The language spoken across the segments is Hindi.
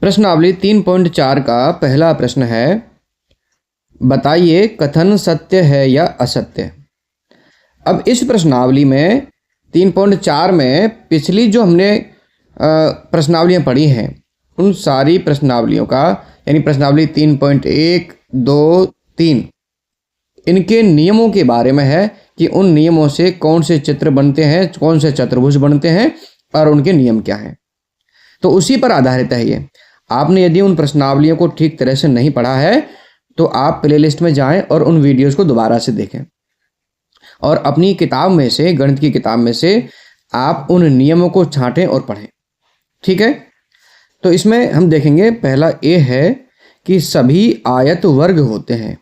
प्रश्नावली 3.4 का पहला प्रश्न है, बताइए कथन सत्य है या असत्य। अब इस प्रश्नावली में 3.4 में पिछली जो हमने प्रश्नावलियाँ पढ़ी हैं उन सारी प्रश्नावलियों का यानी प्रश्नावली 3.1, 2, 3 इनके नियमों के बारे में है कि उन नियमों से कौन से चित्र बनते हैं, कौन से चतुर्भुज बनते हैं और उनके नियम क्या हैं। तो उसी पर आधारित है ये। आपने यदि उन प्रश्नावलियों को ठीक तरह से नहीं पढ़ा है तो आप प्लेलिस्ट में जाएं और उन वीडियोस को दोबारा से देखें और अपनी किताब में से, गणित की किताब में से आप उन नियमों को छांटें और पढ़ें। ठीक है, तो इसमें हम देखेंगे पहला ए है कि सभी आयत वर्ग होते हैं।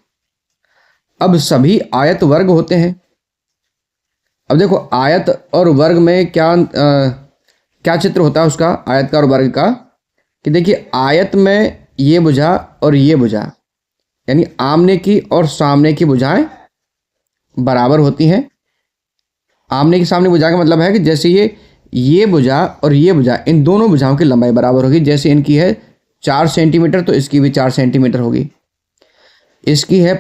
अब सभी आयत वर्ग होते हैं। अब देखो आयत और वर्ग में क्या चित्र होता है उसका, आयत का और वर्ग का, कि देखिए आयत में ये भुजा और ये भुजा यानी आमने की और सामने की भुजाएं बराबर होती हैं। आमने की सामने भुजा का मतलब है कि जैसे ये भुजा और ये भुजा, इन दोनों भुजाओं की लंबाई बराबर होगी। जैसे इनकी है 4 सेंटीमीटर तो इसकी भी 4 सेंटीमीटर होगी, इसकी है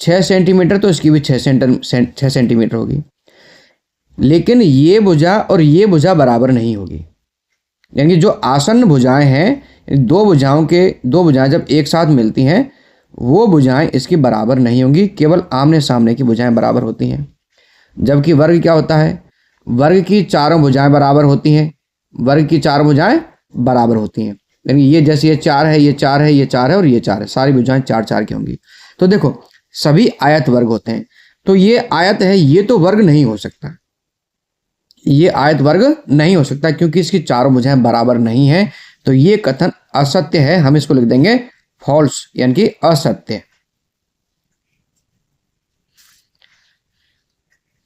6 सेंटीमीटर तो इसकी भी 6 सेंटीमीटर होगी। लेकिन ये भुजा और ये भुजा बराबर नहीं होगी, यानी कि जो आसन्न भुजाएं हैं, दो भुजाएं जब एक साथ मिलती हैं वो भुजाएं इसकी बराबर नहीं होंगी, केवल आमने सामने की भुजाएं बराबर होती हैं। जबकि वर्ग क्या होता है, वर्ग की चारों भुजाएं बराबर होती हैं, वर्ग की चार भुजाएं बराबर होती हैं। यानी ये जैसे ये 4 है, ये 4 है, ये 4 है और ये 4 है, सारी भुजाएं 4-4 की होंगी। तो देखो सभी आयत वर्ग होते हैं। तो ये आयत है, ये तो वर्ग नहीं हो सकता, ये आयत वर्ग नहीं हो सकता क्योंकि इसकी चारों भुजाएं बराबर नहीं है। तो ये कथन असत्य है, हम इसको लिख देंगे फॉल्स यानी कि असत्य।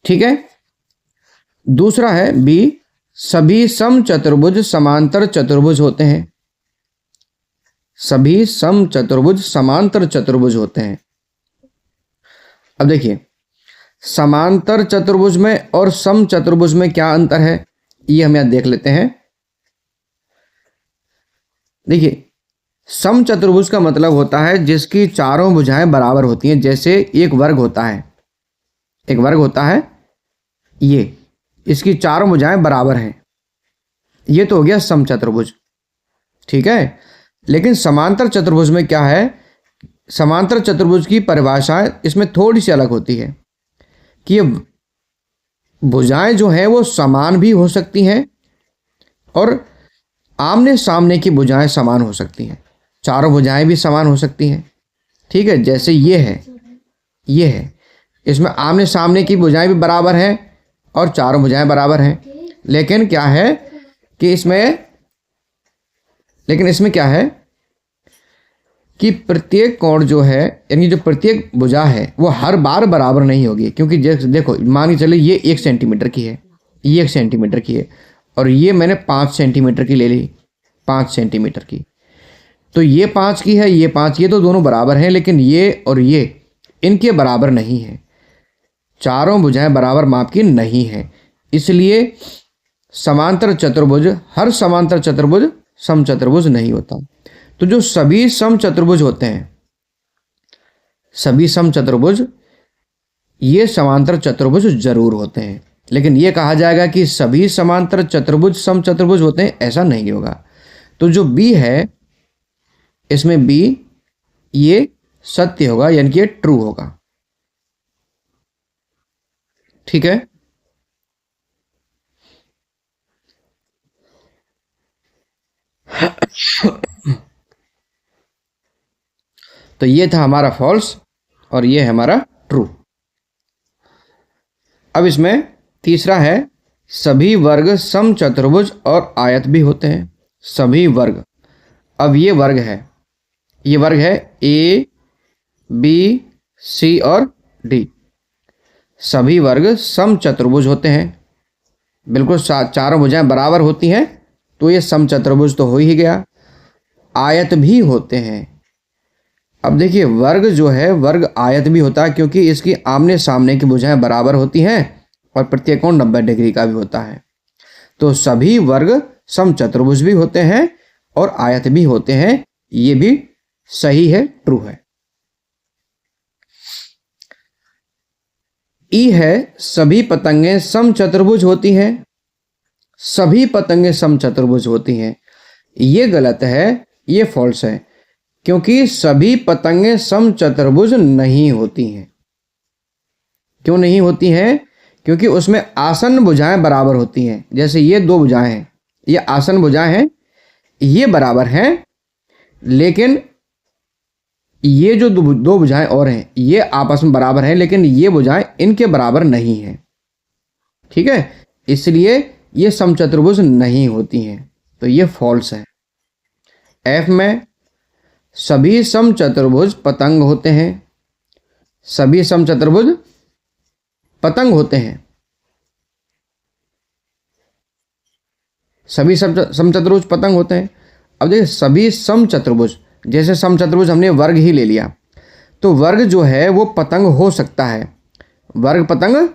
ठीक है, दूसरा है बी, सभी समचतुर्भुज समांतर चतुर्भुज होते हैं। सभी समचतुर्भुज समांतर चतुर्भुज होते हैं। अब देखिए समांतर चतुर्भुज में और समचतुर्भुज में क्या अंतर है ये हम यहां देख लेते हैं। देखिए समचतुर्भुज का मतलब होता है जिसकी चारों भुजाएं बराबर होती हैं। जैसे एक वर्ग होता है, एक वर्ग होता है, ये इसकी चारों भुजाएं बराबर हैं, ये तो हो गया समचतुर्भुज। ठीक है, लेकिन समांतर चतुर्भुज में क्या है, समांतर चतुर्भुज की परिभाषा इसमें थोड़ी सी अलग होती है कि ये भुजाएं जो हैं वो समान भी हो सकती हैं और आमने सामने की भुजाएं समान हो सकती हैं, चारों भुजाएं भी समान हो सकती हैं। ठीक है, जैसे ये है, इसमें आमने सामने की भुजाएं भी बराबर हैं और चारों भुजाएं बराबर हैं। लेकिन क्या है कि इसमें क्या है कि प्रत्येक कोण जो है यानी जो प्रत्येक भुजा है वो हर बार बराबर नहीं होगी। क्योंकि देखो मान के चलिए ये 1 सेंटीमीटर की है, ये 1 सेंटीमीटर की है और ये मैंने 5 सेंटीमीटर की ले ली, 5 सेंटीमीटर की, तो ये 5 की है, ये 5, ये तो दोनों बराबर हैं, लेकिन ये और ये इनके बराबर नहीं है, चारों भुजाएं बराबर माप की नहीं है। इसलिए समांतर चतुर्भुज, हर समांतर चतुर्भुज समचतुर्भुज नहीं होता। तो जो सभी समचतुर्भुज होते हैं, सभी समचतुर्भुज ये समांतर चतुर्भुज जरूर होते हैं। लेकिन ये कहा जाएगा कि सभी समांतर चतुर्भुज समचतुर्भुज होते हैं, ऐसा नहीं होगा। तो जो बी है इसमें बी ये सत्य होगा यानी कि ये ट्रू होगा। ठीक है, तो ये था हमारा फॉल्स और ये है हमारा ट्रू। अब इसमें तीसरा है सभी वर्ग समचतुर्भुज और आयत भी होते हैं। सभी वर्ग, अब ये वर्ग है ए बी सी और डी, सभी वर्ग समचतुर्भुज होते हैं, बिल्कुल चारों भुजाएं बराबर होती हैं, तो ये समचतुर्भुज तो हो ही गया। आयत भी होते हैं। अब देखिए वर्ग जो है वर्ग आयत भी होता है क्योंकि इसकी आमने सामने की भुजाएं बराबर होती हैं और प्रत्येक कोण 90 डिग्री का भी होता है। तो सभी वर्ग समचतुर्भुज भी होते हैं और आयत भी होते हैं। ये भी सही है, ट्रू है। ई है सभी पतंगें समचतुर्भुज होती हैं। सभी पतंगें समचतुर्भुज होती हैं, ये गलत है, ये फॉल्स है, क्योंकि सभी पतंगें समचतुर्भुज नहीं होती हैं। क्यों नहीं होती हैं? क्योंकि उसमें आसन भुजाएं बराबर होती हैं। जैसे ये दो भुजाएं हैं, ये आसन भुजाएं हैं, ये बराबर हैं, लेकिन ये जो दो भुजाएं और हैं ये आपस में बराबर हैं, लेकिन ये भुजाएं इनके बराबर नहीं हैं। ठीक है, इसलिए ये समचतुर्भुज नहीं होती हैं, तो ये फॉल्स है। एफ में सभी समचतुर्भुज पतंग होते हैं। सभी समचतुर्भुज पतंग होते हैं। सभी समचतुर्भुज पतंग होते हैं। अब देखिए, सभी समचतुर्भुज, जैसे समचतुर्भुज हमने वर्ग ही ले लिया, तो वर्ग जो है वो पतंग हो सकता है, वर्ग पतंग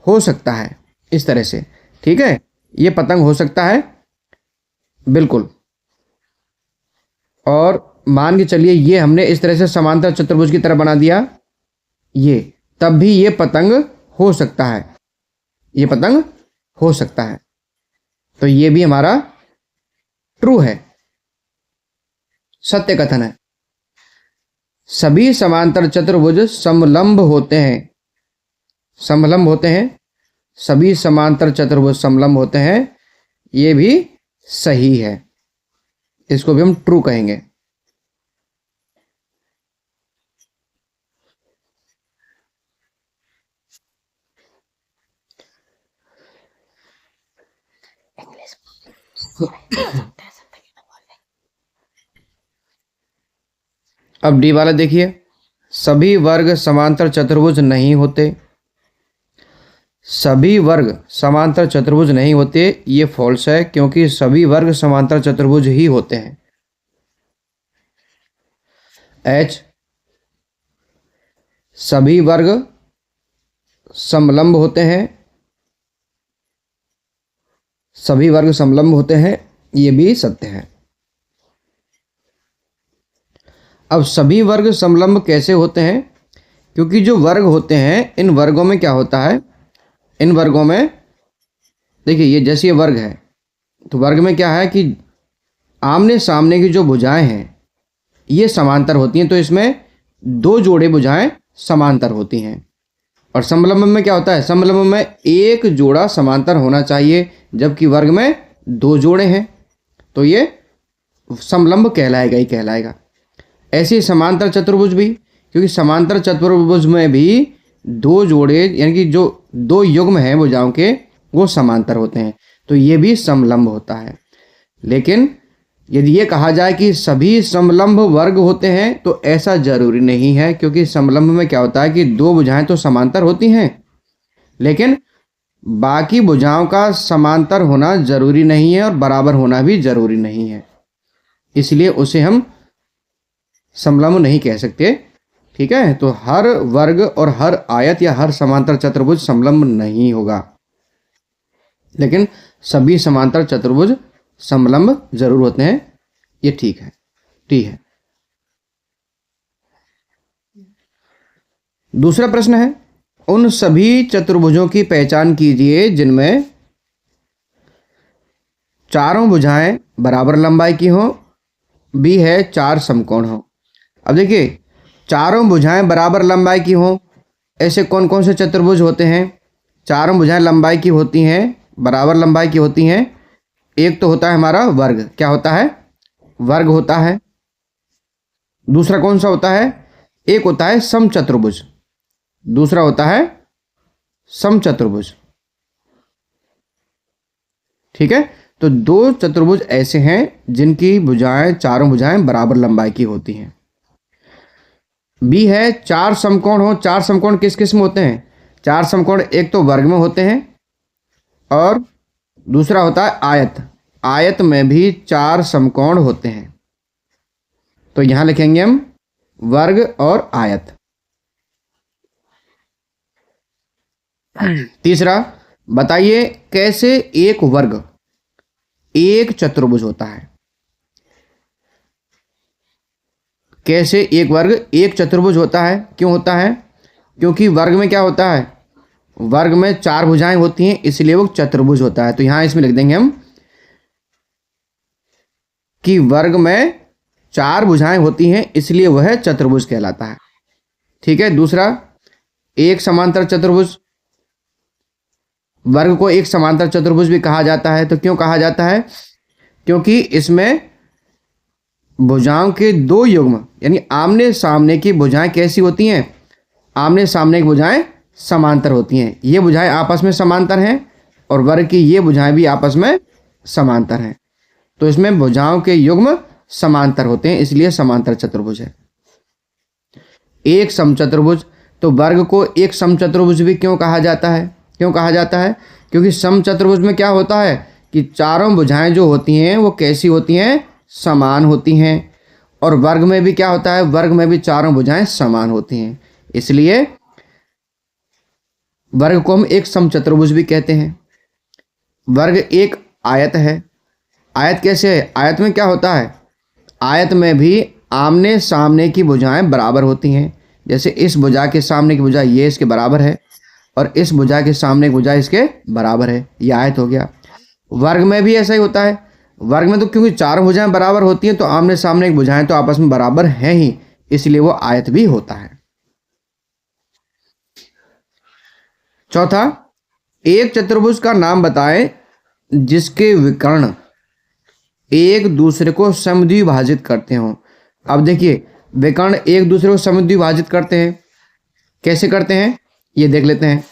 हो सकता है इस तरह से। ठीक है, ये पतंग हो सकता है बिल्कुल। और मान के चलिए ये हमने इस तरह से समांतर चतुर्भुज की तरह बना दिया, ये तब भी ये पतंग हो सकता है, ये पतंग हो सकता है। तो ये भी हमारा ट्रू है, सत्य कथन है। सभी समांतर चतुर्भुज समलंब होते हैं। समलंब होते हैं, सभी समांतर चतुर्भुज समलंब होते हैं, ये भी सही है, इसको भी हम ट्रू कहेंगे। अब डी वाला देखिए, सभी वर्ग समांतर चतुर्भुज नहीं होते। सभी वर्ग समांतर चतुर्भुज नहीं होते, ये फॉल्स है, क्योंकि सभी वर्ग समांतर चतुर्भुज ही होते हैं। एच सभी वर्ग समलंब होते हैं। सभी वर्ग समलंब होते हैं, ये भी सत्य है। अब सभी वर्ग समलंब कैसे होते हैं? क्योंकि जो वर्ग होते हैं, इन वर्गों में क्या होता है, इन वर्गों में देखिए, ये जैसे ये वर्ग है, तो वर्ग में क्या है कि आमने सामने की जो भुजाएं हैं ये समांतर होती हैं, तो इसमें दो जोड़े भुजाएं समांतर होती हैं। और समलंब में क्या होता है, समलंब में एक जोड़ा समांतर होना चाहिए, जबकि वर्ग में दो जोड़े हैं, तो ये समलंब कहलाएगा ही कहलाएगा। ऐसे ही समांतर चतुर्भुज भी, क्योंकि समांतर चतुर्भुज में भी दो जोड़े यानी कि जो दो युग्म हैं भुजाओं के वो समांतर होते हैं, तो ये भी समलंब होता है। लेकिन यदि ये कहा जाए कि सभी समलंब वर्ग होते हैं, तो ऐसा जरूरी नहीं है, क्योंकि समलंब में क्या होता है कि दो भुजाएं तो समांतर होती हैं, लेकिन बाकी भुजाओं का समांतर होना जरूरी नहीं है और बराबर होना भी जरूरी नहीं है, इसलिए उसे हम समलंब नहीं कह सकते। ठीक है, तो हर वर्ग और हर आयत या हर समांतर चतुर्भुज समलंब नहीं होगा, लेकिन सभी समांतर चतुर्भुज समलंब जरूर होते हैं, ये ठीक है, ठीक है। दूसरा प्रश्न है, उन सभी चतुर्भुजों की पहचान कीजिए जिनमें चारों भुजाएं बराबर लंबाई की हों, बी है चार समकोण हो। अब देखिए, चारों भुजाएं बराबर लंबाई की हों, ऐसे कौन कौन से चतुर्भुज होते हैं? चारों भुजाएं लंबाई की होती हैं, बराबर लंबाई की होती हैं। एक तो होता है हमारा वर्ग, क्या होता है, वर्ग होता है। दूसरा कौन सा होता है, एक होता है समचतुर्भुज, दूसरा होता है समचतुर्भुज। ठीक है, तो दो चतुर्भुज ऐसे हैं जिनकी भुजाएं, चारों भुजाएं बराबर लंबाई की होती हैं। बी है चार समकोण हो। चार समकोण किस किस में होते हैं? चार समकोण एक तो वर्ग में होते हैं और दूसरा होता है आयत। आयत में भी चार समकोण होते हैं, तो यहां लिखेंगे हम वर्ग और आयत। तीसरा, बताइए कैसे एक वर्ग एक चतुर्भुज होता है। कैसे एक वर्ग एक चतुर्भुज होता है? क्यों होता है? क्योंकि वर्ग में क्या होता है? वर्ग में 4 भुजाएं होती हैं, इसलिए वो चतुर्भुज होता है। तो यहां इसमें लिख देंगे हम कि वर्ग में 4 भुजाएं होती हैं, इसलिए वह चतुर्भुज कहलाता है। ठीक है। दूसरा, एक समांतर चतुर्भुज। वर्ग को एक समांतर चतुर्भुज भी कहा जाता है। तो क्यों कहा जाता है? क्योंकि इसमें भुजाओं के 2 युग्म यानी आमने सामने की भुजाएं कैसी होती हैं? आमने सामने की भुजाएं समांतर होती हैं। ये भुजाएं आपस में समांतर हैं और वर्ग की ये भुजाएं भी आपस में समांतर हैं। तो इसमें भुजाओं के युग्म समांतर होते हैं, इसलिए समांतर चतुर्भुज है। एक समचतुर्भुज। तो वर्ग को एक समचतुर्भुज भी क्यों कहा जाता है? क्यों कहा जाता है? क्योंकि समचतुर्भुज में क्या होता है कि चारों भुजाएं जो होती हैं वो कैसी होती हैं? समान होती हैं। और वर्ग में भी क्या होता है? वर्ग में भी चारों भुजाएं समान होती हैं, इसलिए वर्ग को हम एक समचतुर्भुज भी कहते हैं। वर्ग एक आयत है। आयत कैसे है? आयत में क्या होता है? आयत में भी आमने सामने की भुजाएं बराबर होती हैं। जैसे इस भुजा के सामने की भुजा ये इसके बराबर है और इस भुजा के सामने की भुजा इसके बराबर है, यह आयत हो गया। वर्ग में भी ऐसा ही होता है। वर्ग में तो क्योंकि 4 भुजाएं बराबर होती हैं, तो आमने सामने की भुजाएं तो आपस में बराबर हैं ही, इसलिए वो आयत भी होता है। चौथा, एक चतुर्भुज का नाम बताएं जिसके विकर्ण एक दूसरे को समद्विभाजित करते हों। अब देखिए, विकर्ण एक दूसरे को समद्विभाजित करते हैं। कैसे करते हैं ये देख लेते हैं।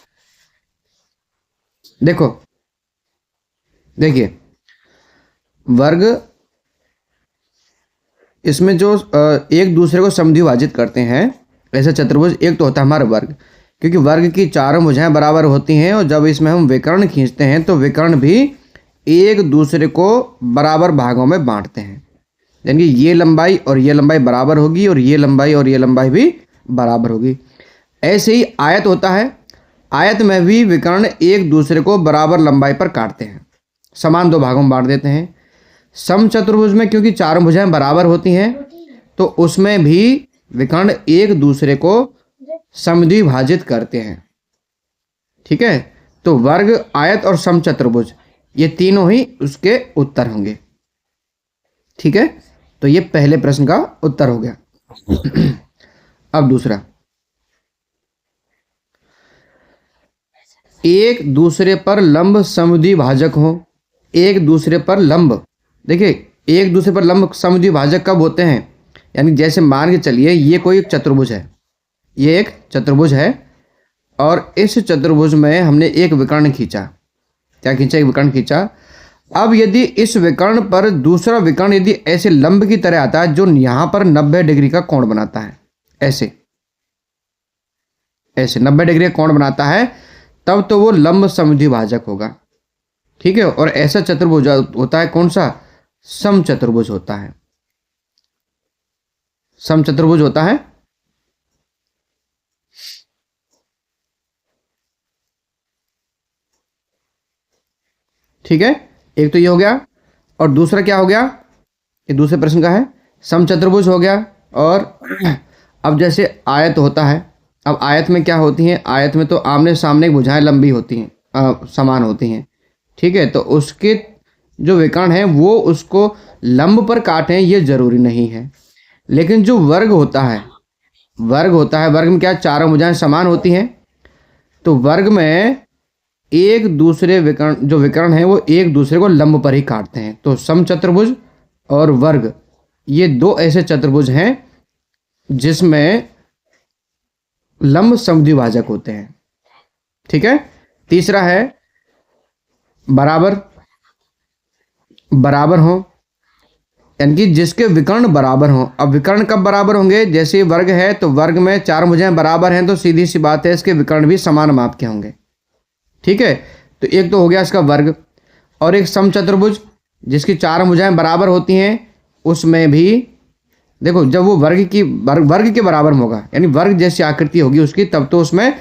देखो, देखिए, वर्ग इसमें जो एक दूसरे को समद्विभाजित करते हैं, ऐसा चतुर्भुज एक तो होता है हमारा वर्ग, क्योंकि वर्ग की चारों भुजाएं बराबर होती हैं और जब इसमें हम विकर्ण खींचते हैं तो विकर्ण भी एक दूसरे को बराबर भागों में बांटते हैं। यानी ये लंबाई और ये लंबाई बराबर होगी और ये लंबाई और ये लंबाई भी बराबर होगी। ऐसे ही आयत होता है। आयत में भी विकर्ण एक दूसरे को बराबर लंबाई पर काटते हैं, समान 2 भागों में बांट देते हैं। समचतुर्भुज में क्योंकि चारों भुजाएं बराबर होती हैं, तो उसमें भी विकर्ण एक दूसरे को समद्विभाजित करते हैं। ठीक है। तो वर्ग, आयत और समचतुर्भुज ये तीनों ही उसके उत्तर होंगे। ठीक है। तो ये पहले प्रश्न का उत्तर हो गया। अब दूसरा, एक दूसरे पर लंब समद्विभाजक हो। एक दूसरे पर लंब, देखिए, एक दूसरे पर लंब समद्विभाजक कब होते हैं? यानी जैसे मान के चलिए ये कोई एक चतुर्भुज है, ये एक चतुर्भुज है और इस चतुर्भुज में हमने एक विकर्ण खींचा। क्या खींचा? एक विकर्ण खींचा। अब यदि इस विकर्ण पर दूसरा विकर्ण यदि ऐसे लंब की तरह आता है जो यहां पर 90 डिग्री का कोण बनाता है, ऐसे ऐसे 90 डिग्री का कोण बनाता है, तब तो वो लंब समद्विभाजक होगा। ठीक है। और ऐसा चतुर्भुज होता है कौन सा? समचतुर्भुज होता है। समचतुर्भुज होता है। ठीक है। एक तो ये हो गया और दूसरा क्या हो गया? ये दूसरे प्रश्न का है। समचतुर्भुज हो गया। और अब जैसे आयत होता है, अब आयत में क्या होती हैं? आयत में तो आमने सामने की भुजाएं लंबी होती हैं, समान होती हैं। ठीक है। तो उसके जो विकर्ण है वो उसको लंब पर काटें ये जरूरी नहीं है। लेकिन जो वर्ग होता है, वर्ग में क्या चारों भुजाएं समान होती हैं, तो वर्ग में एक दूसरे विकर्ण, जो विकर्ण है वो एक दूसरे को लंब पर ही काटते हैं। तो समचतुर्भुज और वर्ग ये 2 ऐसे चतुर्भुज हैं जिसमें लंब समद्विभाजक होते हैं। ठीक है। तीसरा है बराबर। बराबर हो यानी कि जिसके विकर्ण बराबर हों। अब विकर्ण कब बराबर होंगे? जैसे वर्ग है तो वर्ग में 4 भुजाएं बराबर हैं, तो सीधी सी बात है इसके विकर्ण भी समान माप के होंगे। ठीक है। तो एक तो हो गया इसका वर्ग। और एक समचतुर्भुज जिसकी 4 भुजाएं बराबर होती हैं, उसमें भी देखो जब वो वर्ग के बराबर में होगा, यानी वर्ग जैसी आकृति होगी उसकी, तब तो उसमें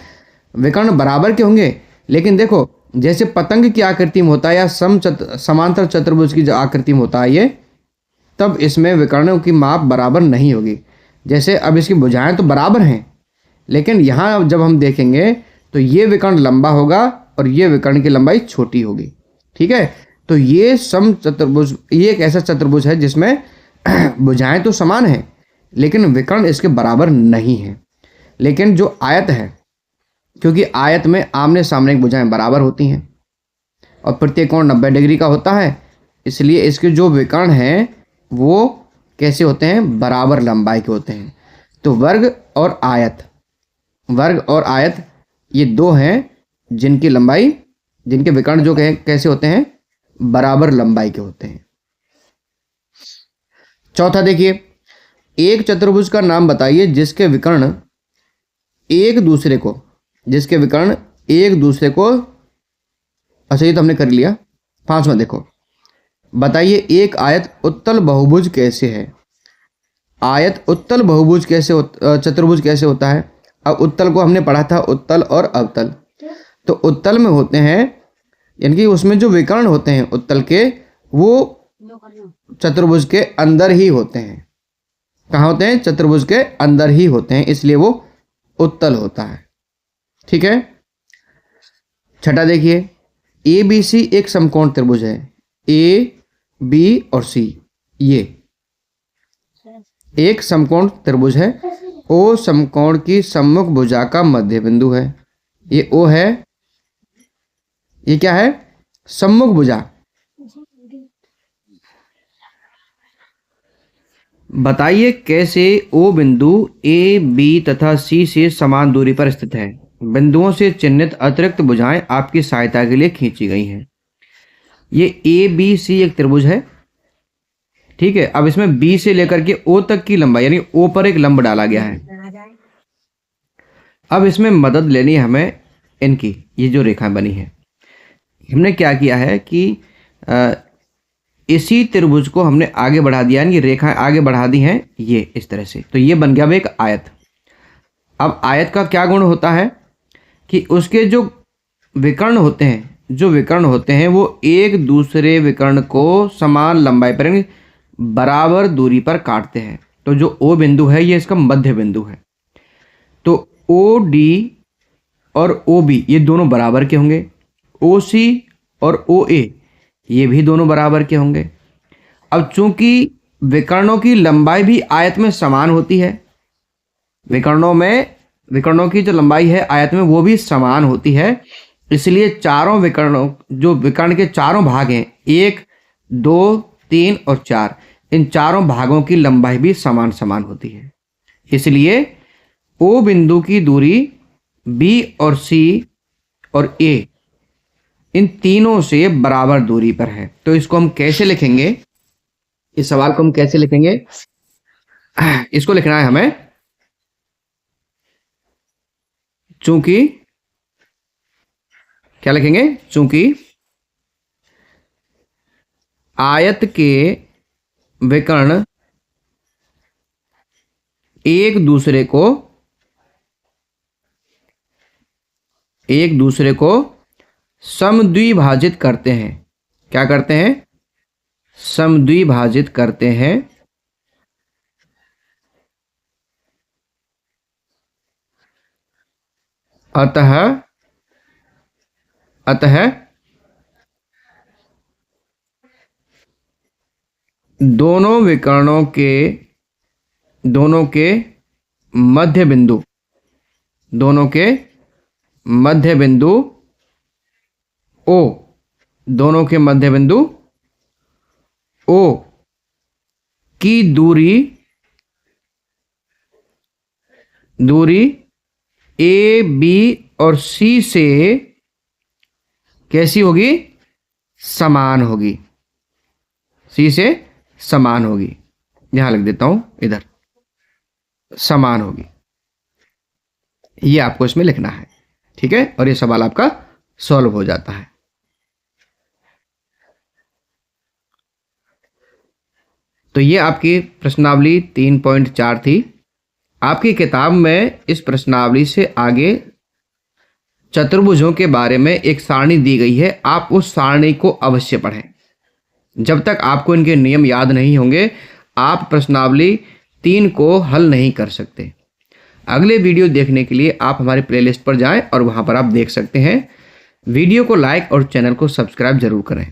विकर्ण बराबर के होंगे। लेकिन देखो जैसे पतंग की आकृति में होता है या समांतर चतुर्भुज की जो आकृति में होता है ये, तब इसमें विकर्णों की माप बराबर नहीं होगी। जैसे अब इसकी भुजाएं तो बराबर हैं, लेकिन यहाँ जब हम देखेंगे तो ये विकर्ण लंबा होगा और ये विकर्ण की लंबाई छोटी होगी। ठीक है, तो ये सम चतुर्भुज, ये एक ऐसा चतुर्भुज है जिसमें भुजाएं तो समान हैं लेकिन विकर्ण इसके बराबर नहीं है। लेकिन जो आयत है, क्योंकि आयत में आमने सामने की भुजाएं बराबर होती हैं और प्रत्येक कोण 90 डिग्री का होता है, इसलिए इसके जो विकर्ण हैं वो कैसे होते हैं, बराबर लंबाई के होते हैं। तो वर्ग और आयत ये दो हैं जिनकी लंबाई, जिनके विकर्ण जो कैसे होते हैं, बराबर लंबाई के होते हैं। चौथा देखिए, एक चतुर्भुज का नाम बताइए जिसके विकर्ण एक दूसरे को, अच्छा ये तो हमने कर लिया। पांचवा देखो, बताइए एक आयत उत्तल बहुभुज कैसे है। आयत उत्तल बहुभुज कैसे चतुर्भुज कैसे होता है। अब उत्तल को हमने पढ़ा था उत्तल और अवतल। तो उत्तल में होते हैं, यानी कि उसमें जो विकर्ण होते हैं उत्तल के, वो चतुर्भुज के अंदर ही होते हैं। कहाँ होते हैं, चतुर्भुज के अंदर ही होते हैं, इसलिए वो उत्तल होता है। ठीक है, छठा देखिए, ए बी सी एक समकोण त्रिभुज है। ए बी और सी ये एक समकोण त्रिभुज है। ओ समकोण की सम्मुख भुजा का मध्य बिंदु है। ये ओ है, ये क्या है, सम्मुख भुजा। बताइए कैसे ओ बिंदु ए बी तथा सी से समान दूरी पर स्थित है। बिंदुओं से चिन्हित अतिरिक्त भुजाएं आपकी सहायता के लिए खींची गई हैं। ये ए बी सी एक त्रिभुज है। ठीक है, अब इसमें बी से लेकर के ओ तक की लंबाई, यानी ओ पर एक लंब डाला गया है। अब इसमें मदद लेनी है हमें इनकी, ये जो रेखाएं बनी है, हमने क्या किया है कि इसी त्रिभुज को हमने आगे बढ़ा दिया, यानी रेखाएं आगे बढ़ा दी हैं ये इस तरह से। तो ये बन गया अब एक आयत। अब आयत का क्या गुण होता है कि उसके जो विकर्ण होते हैं, वो एक दूसरे विकर्ण को समान लंबाई पर, यानी बराबर दूरी पर काटते हैं। तो जो ओ बिंदु है ये इसका मध्य बिंदु है। तो ओ डी और ओ बी ये दोनों बराबर के होंगे। ओ सी और ओ ए ये भी दोनों बराबर के होंगे। अब चूंकि विकर्णों की लंबाई भी आयत में समान होती है, विकर्णों की जो लंबाई है आयत में वो भी समान होती है, इसलिए चारों विकर्णों, जो विकर्ण के चारों भाग हैं, 1, 2, 3 और 4, इन चारों भागों की लंबाई भी समान समान होती है। इसलिए ओ बिंदु की दूरी बी और सी और ए इन तीनों से बराबर दूरी पर है। तो इसको हम कैसे लिखेंगे, इस सवाल को हम कैसे लिखेंगे, इसको लिखना है हमें, चूंकि क्या लिखेंगे, चूंकि आयत के विकर्ण एक दूसरे को समद्विभाजित करते हैं। क्या करते हैं, समद्विभाजित करते हैं। अतः दोनों विकर्णों के मध्य बिंदु ओ, दोनों के मध्य बिंदु ओ की दूरी ए बी और सी से कैसी होगी, समान होगी, सी से समान होगी। यहां लिख देता हूं, इधर समान होगी, ये आपको इसमें लिखना है। ठीक है, और ये सवाल आपका सॉल्व हो जाता है। तो ये आपकी प्रश्नावली 3.4 थी। आपकी किताब में इस प्रश्नावली से आगे चतुर्भुजों के बारे में एक सारणी दी गई है, आप उस सारणी को अवश्य पढ़ें। जब तक आपको इनके नियम याद नहीं होंगे, आप प्रश्नावली 3 को हल नहीं कर सकते। अगले वीडियो देखने के लिए आप हमारे प्लेलिस्ट पर जाएं और वहां पर आप देख सकते हैं। वीडियो को लाइक और चैनल को सब्सक्राइब जरूर करें।